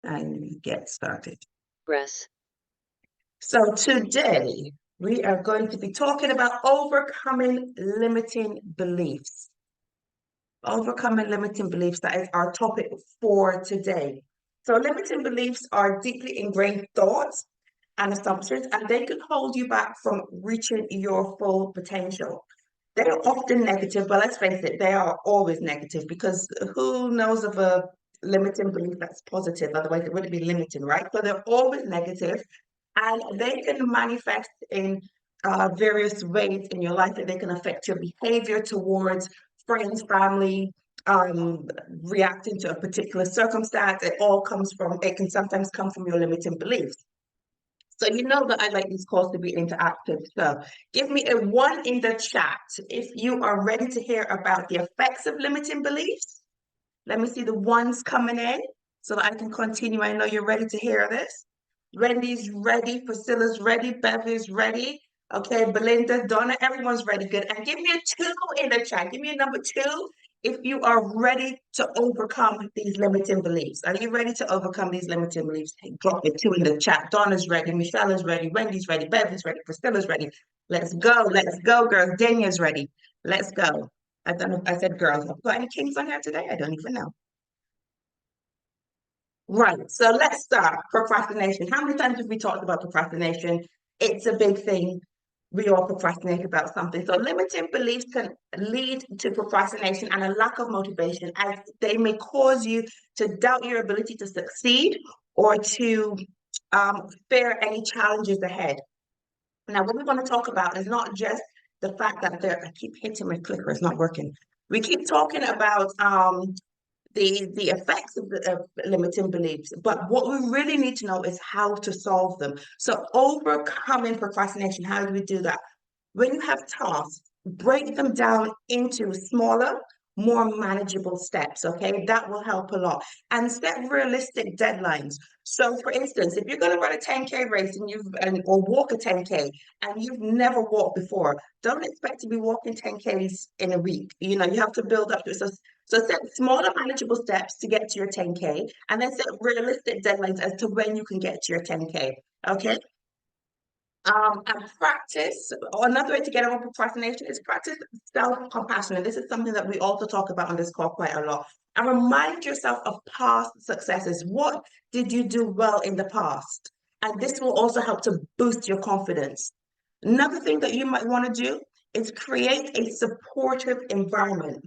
and get started. Press. So today we are going to be talking about overcoming limiting beliefs. Overcoming limiting beliefs, that is our topic for today. So limiting beliefs are deeply ingrained thoughts and assumptions, and they can hold you back from reaching your full potential. They are often negative, but let's face it, they are always negative because who knows of a limiting belief that's positive? Otherwise, it wouldn't be limiting, right? So they're always negative, and they can manifest in various ways in your life. That they can affect your behavior towards friends, family, reacting to a particular circumstance. It can sometimes come from your limiting beliefs. So you know that I like these calls to be interactive. So give me a 1 in the chat if you are ready to hear about the effects of limiting beliefs. Let me see the ones coming in so that I can continue. I know you're ready to hear this. Wendy's ready, Priscilla's ready, Bev is ready. Okay, Belinda, Donna, everyone's ready. Good. And give me a 2 in the chat. Give me a number 2 if you are ready to overcome these limiting beliefs. Are you ready to overcome these limiting beliefs? Hey, drop a 2 in the chat. Donna's ready, Michelle is ready, Wendy's ready, Bev is ready, Priscilla's ready. Let's go, girls. Dania's ready. Let's go. I don't know if I said girls. Have we got any kings on here today? I don't even know. Right, so let's start. Procrastination. How many times have we talked about procrastination? It's a big thing. We all procrastinate about something. So limiting beliefs can lead to procrastination and a lack of motivation, as they may cause you to doubt your ability to succeed or to fear any challenges ahead. Now, what we want to talk about is not just the fact that I keep hitting my clicker, it's not working. We keep talking about the effects of limiting beliefs, but what we really need to know is how to solve them. So overcoming procrastination, how do we do that? When you have tasks, break them down into smaller, more manageable steps, okay? That will help a lot. And set realistic deadlines. So for instance, if you're going to run a 10K race or walk a 10K and you've never walked before, don't expect to be walking 10Ks in a week. You have to build up to it. So set smaller manageable steps to get to your 10K, and then set realistic deadlines as to when you can get to your 10K. Okay. And practice, or another way to get over procrastination is practice self-compassion. And this is something that we also talk about on this call quite a lot. And remind yourself of past successes. What did you do well in the past? And this will also help to boost your confidence. Another thing that you might want to do is create a supportive environment,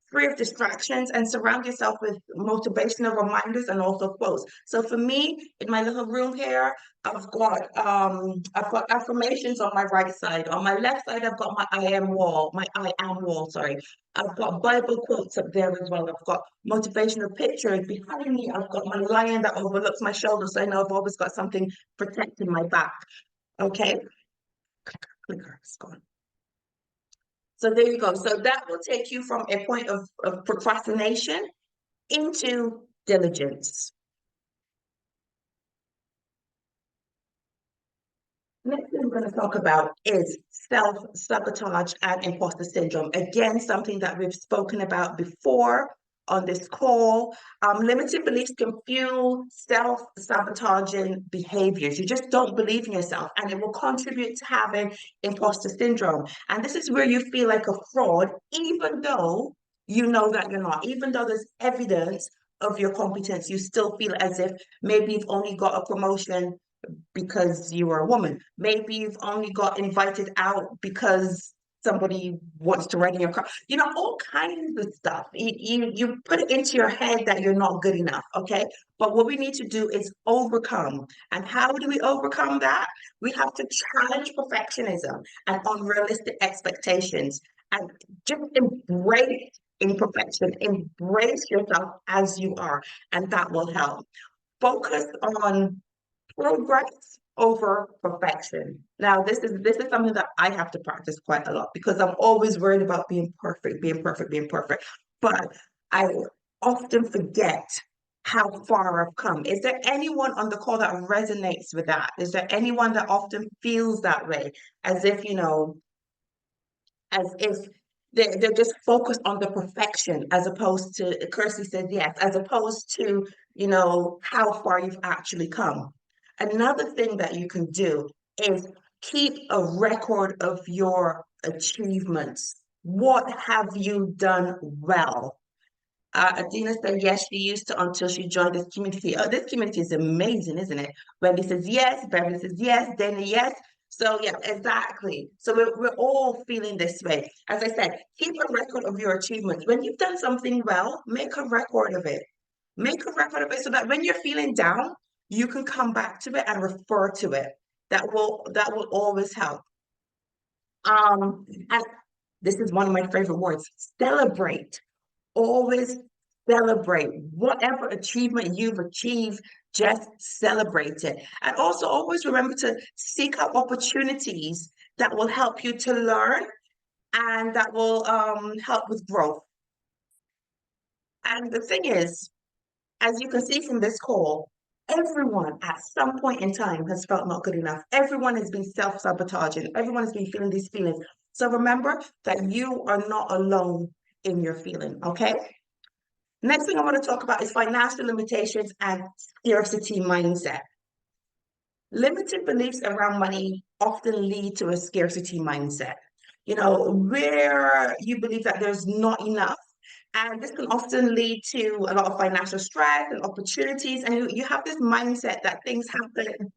free of distractions, and surround yourself with motivational reminders and also quotes. So for me, in my little room here, I've got affirmations on my right side. On my left side, I've got my I am wall, sorry. I've got Bible quotes up there as well. I've got motivational pictures. Behind me, I've got my lion that overlooks my shoulder, so I know I've always got something protecting my back. Okay. Clicker, it's gone. So there you go. So that will take you from a point of procrastination into diligence. Next thing we're going to talk about is self-sabotage and imposter syndrome. Again, something that we've spoken about before on this call. Limited beliefs can fuel self-sabotaging behaviors. You just don't believe in yourself, and it will contribute to having imposter syndrome. And this is where you feel like a fraud, even though you know that you're not. Even though there's evidence of your competence, you still feel as if maybe you've only got a promotion because you are a woman. Maybe you've only got invited out because somebody wants to ride in your car. All kinds of stuff. You put it into your head that you're not good enough, okay? But what we need to do is overcome. And how do we overcome that? We have to challenge perfectionism and unrealistic expectations and just embrace imperfection. Embrace yourself as you are, and that will help. Focus on progress over perfection. Now, this is something that I have to practice quite a lot because I'm always worried about being perfect, being perfect, being perfect. But I often forget how far I've come. Is there anyone on the call that resonates with that? Is there anyone that often feels that way? As if They're just focused on the perfection as opposed to, Kirsty said yes, as opposed to, how far you've actually come. Another thing that you can do is keep a record of your achievements. What have you done well? Adina said yes, she used to until she joined this community. Oh, this community is amazing, isn't it? Wendy says yes, Beverly says yes, Dana yes. So yeah, exactly. So we're all feeling this way. As I said, keep a record of your achievements. When you've done something well, make a record of it. Make a record of it so that when you're feeling down, you can come back to it and refer to it. That will always help. And this is one of my favorite words, celebrate. Always celebrate whatever achievement you've achieved, just celebrate it. And also always remember to seek out opportunities that will help you to learn and that will help with growth. And the thing is, as you can see from this call, everyone at some point in time has felt not good enough. Everyone has been self-sabotaging. Everyone has been feeling these feelings. So remember that you are not alone in your feeling, okay? Next thing I want to talk about is financial limitations and scarcity mindset. Limited beliefs around money often lead to a scarcity mindset, where you believe that there's not enough. And this can often lead to a lot of financial stress and opportunities. And you have this mindset that things happen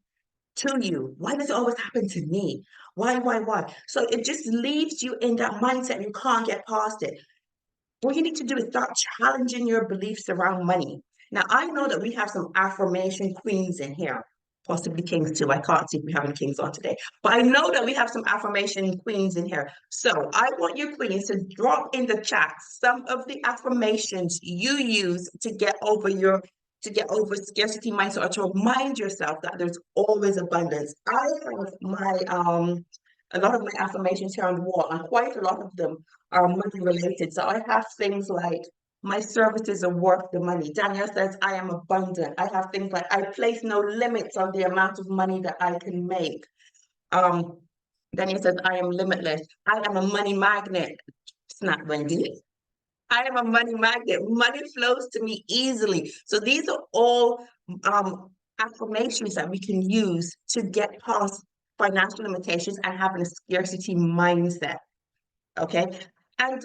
to you. Why does it always happen to me? Why? So it just leaves you in that mindset. You can't get past it. What you need to do is start challenging your beliefs around money. Now, I know that we have some affirmation queens in here, possibly kings too. I can't see if we have any kings on today, but I know that we have some affirmation queens in here. So I want you queens to drop in the chat some of the affirmations you use to get over scarcity mindset or to remind yourself that there's always abundance. I have my a lot of my affirmations here on the wall, and quite a lot of them are money related. So I have things like my services are worth the money. Danielle says I am abundant. I have things like I place no limits on the amount of money that I can make. Um, Danielle says I am limitless. I am a money magnet. Snap, Wendy. I am a money magnet. Money flows to me easily. So these are all affirmations that we can use to get past financial limitations and having a scarcity mindset. Okay. And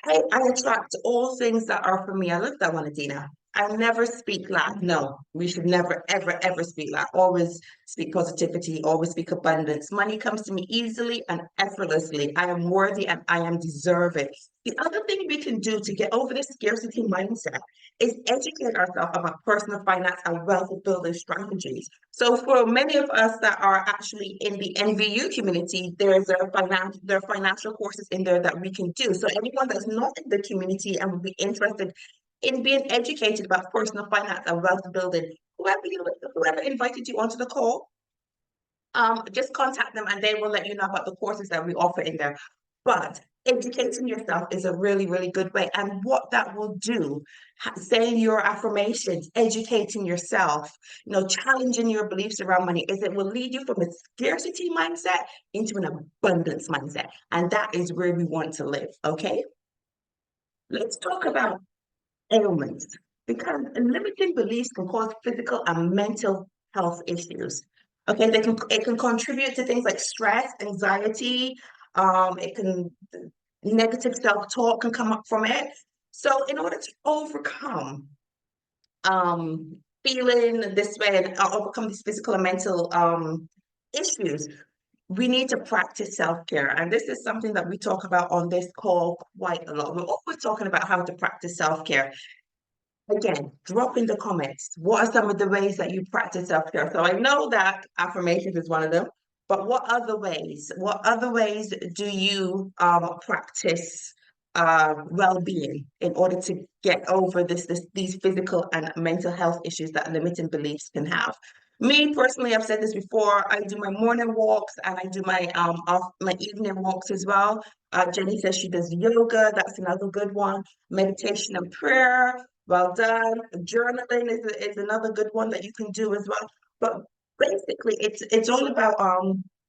I attract all things that are for me. I love that one, Adina. I never speak lack. No, we should never, ever, ever speak lack. Always speak positivity, always speak abundance. Money comes to me easily and effortlessly. I am worthy and I am deserving. The other thing we can do to get over this scarcity mindset is educate ourselves about personal finance and wealth building strategies. So for many of us that are actually in the NVU community, there are financial courses in there that we can do. So anyone that's not in the community and would be interested in being educated about personal finance and wealth building, whoever invited you onto the call, just contact them and they will let you know about the courses that we offer in there. But educating yourself is a really, really good way. And what that will do, saying your affirmations, educating yourself, challenging your beliefs around money, is it will lead you from a scarcity mindset into an abundance mindset. And that is where we want to live. Okay. Let's talk about ailments, because limiting beliefs can cause physical and mental health issues. Okay, it can contribute to things like stress, anxiety. It can negative self-talk can come up from it. So, in order to overcome feeling this way and overcome these physical and mental issues, we need to practice self-care. And this is something that we talk about on this call quite a lot. We're always talking about how to practice self-care. Again, drop in the comments. What are some of the ways that you practice self-care? So I know that affirmations is one of them, but what other ways? What other ways do you practice well-being in order to get over these physical and mental health issues that limiting beliefs can have? Me personally, I've said this before. I do my morning walks and I do my evening walks as well. Jenny says she does yoga. That's another good one. Meditation and prayer. Well done. Journaling is another good one that you can do as well. But basically, it's all about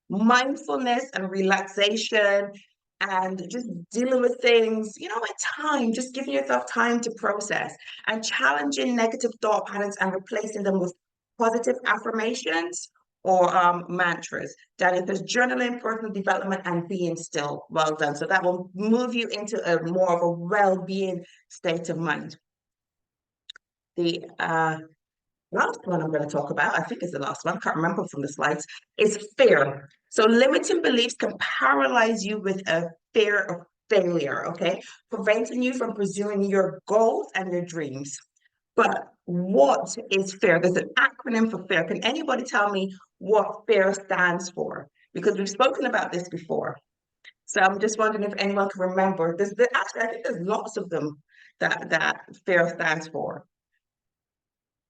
mindfulness and relaxation and just dealing with things, with time, just giving yourself time to process and challenging negative thought patterns and replacing them with positive affirmations or mantras. Daniel, there's journaling, personal development, and being still. Well done. So that will move you into a more of a well-being state of mind. The last one I'm going to talk about, I think is the last one, I can't remember from the slides, is fear. So limiting beliefs can paralyze you with a fear of failure, okay? Preventing you from pursuing your goals and your dreams. But what is fear? There's an acronym for fear. Can anybody tell me what fear stands for? Because we've spoken about this before. So I'm just wondering if anyone can remember. Actually, I think there's lots of them that fear stands for.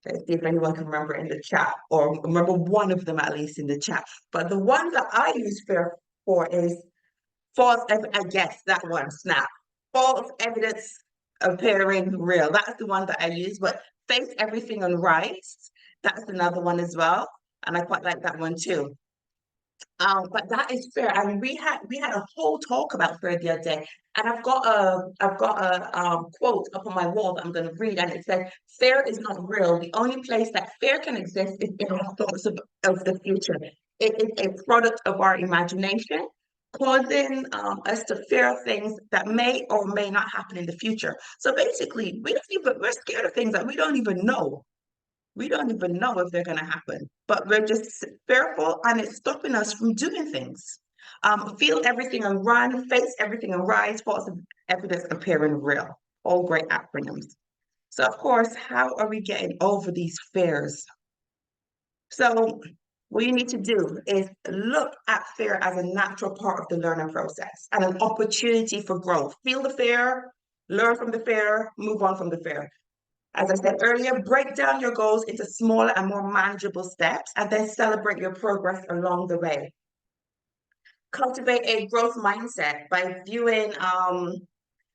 Let's see if anyone can remember in the chat or remember one of them at least in the chat. But the one that I use fear for is false evidence. I guess that one, snap. False evidence appearing real. That's the one that I use. But face everything on rise. That's another one as well. And I quite like that one too. But that is fair, and we had a whole talk about fear the other day, and I've got a quote up on my wall that I'm going to read, and it says, "Fear is not real. The only place that fear can exist is in our thoughts of the future. It is a product of our imagination, causing us to fear things that may or may not happen in the future. So basically, we're scared of things that we don't even know. We don't even know if they're going to happen, but we're just fearful and it's stopping us from doing things. Feel everything and run, face everything and rise, false evidence appearing real. All great acronyms. So, of course, how are we getting over these fears? So, what you need to do is look at fear as a natural part of the learning process and an opportunity for growth. Feel the fear, learn from the fear, move on from the fear. As I said earlier, break down your goals into smaller and more manageable steps and then celebrate your progress along the way. Cultivate a growth mindset by viewing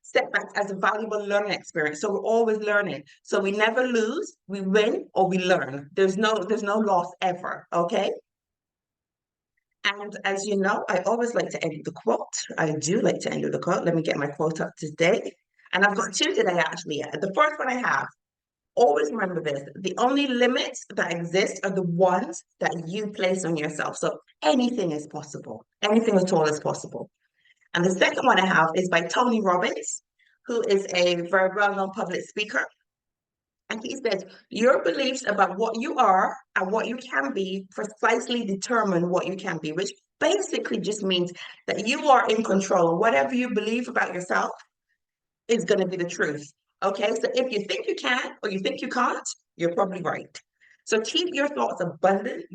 setbacks as a valuable learning experience. So we're always learning. So we never lose, we win or we learn. There's no loss ever, okay? And as you know, I always like to end with the quote. I do like to end with the quote. Let me get my quote up today. And I've got two today, actually. The first one I have, always remember this, the only limits that exist are the ones that you place on yourself. So anything is possible, anything at all is possible. And the second one I have is by Tony Robbins, who is a very well-known public speaker. And he says, your beliefs about what you are and what you can be precisely determine what you can be, which basically just means that you are in control. Whatever you believe about yourself is going to be the truth. Okay, so if you think you can or you think you can't, you're probably right. So keep your thoughts abundant,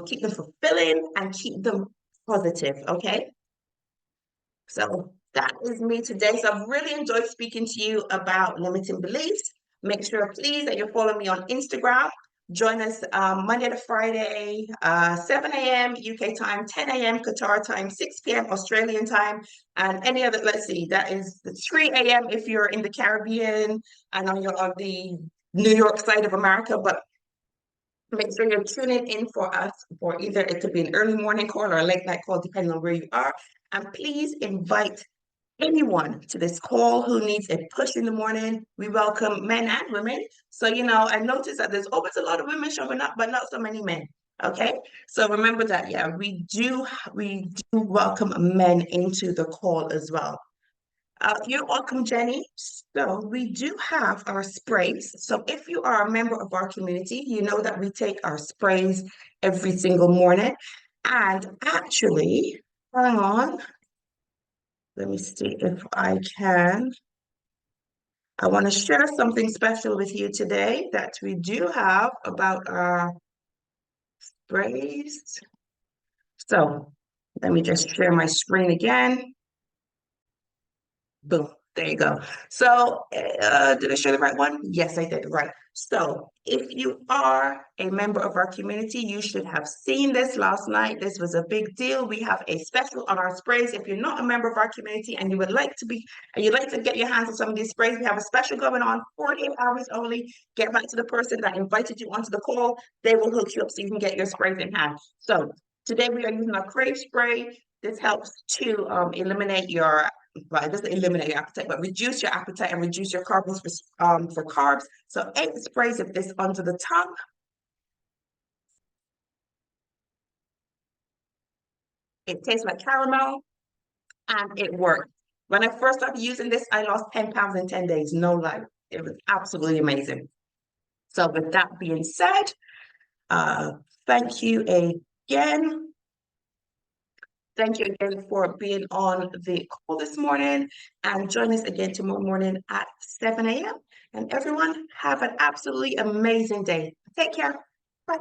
keep them fulfilling, and keep them positive. Okay, so that is me today. So I've really enjoyed speaking to you about limiting beliefs. Make sure, please, that you're following me on Instagram. Join us Monday to Friday, 7 a.m. UK time, 10 a.m. Qatar time, 6 p.m. Australian time, and any other, let's see, that is 3 a.m. if you're in the Caribbean and on the New York side of America. But make sure you're tuning in for us for either it could be an early morning call or a late night call, depending on where you are. And please invite anyone to this call who needs a push in the morning. We welcome men and women. So, I noticed that there's always a lot of women showing up, but not so many men. Okay. So remember that, yeah, we do welcome men into the call as well. You're welcome, Jenny. So we do have our sprays. So if you are a member of our community, you know that we take our sprays every single morning. And actually, hang on. Let me see if I can. I want to share something special with you today that we do have about our sprays. So let me just share my screen again. Boom. There you go. So, did I show the right one? Yes, I did. Right. So, if you are a member of our community, you should have seen this last night. This was a big deal. We have a special on our sprays. If you're not a member of our community and you would like to be, and you'd like to get your hands on some of these sprays, we have a special going on, 48 hours only. Get back to the person that invited you onto the call. They will hook you up so you can get your sprays in hand. So, today we are using our Crave spray. This helps to eliminate your, well, it doesn't eliminate your appetite, but reduce your appetite and reduce your carbs for carbs. So 8 sprays of this under the tongue. It tastes like caramel and it works. When I first started using this, I lost 10 pounds in 10 days. No lie. It was absolutely amazing. So with that being said, uh, thank you again. Thank you again for being on the call this morning and join us again tomorrow morning at 7 a.m. And everyone, have an absolutely amazing day. Take care. Bye.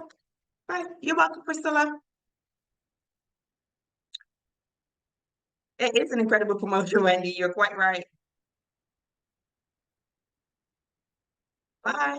Bye. You're welcome, Priscilla. It is an incredible promotion, Wendy. You're quite right. Bye.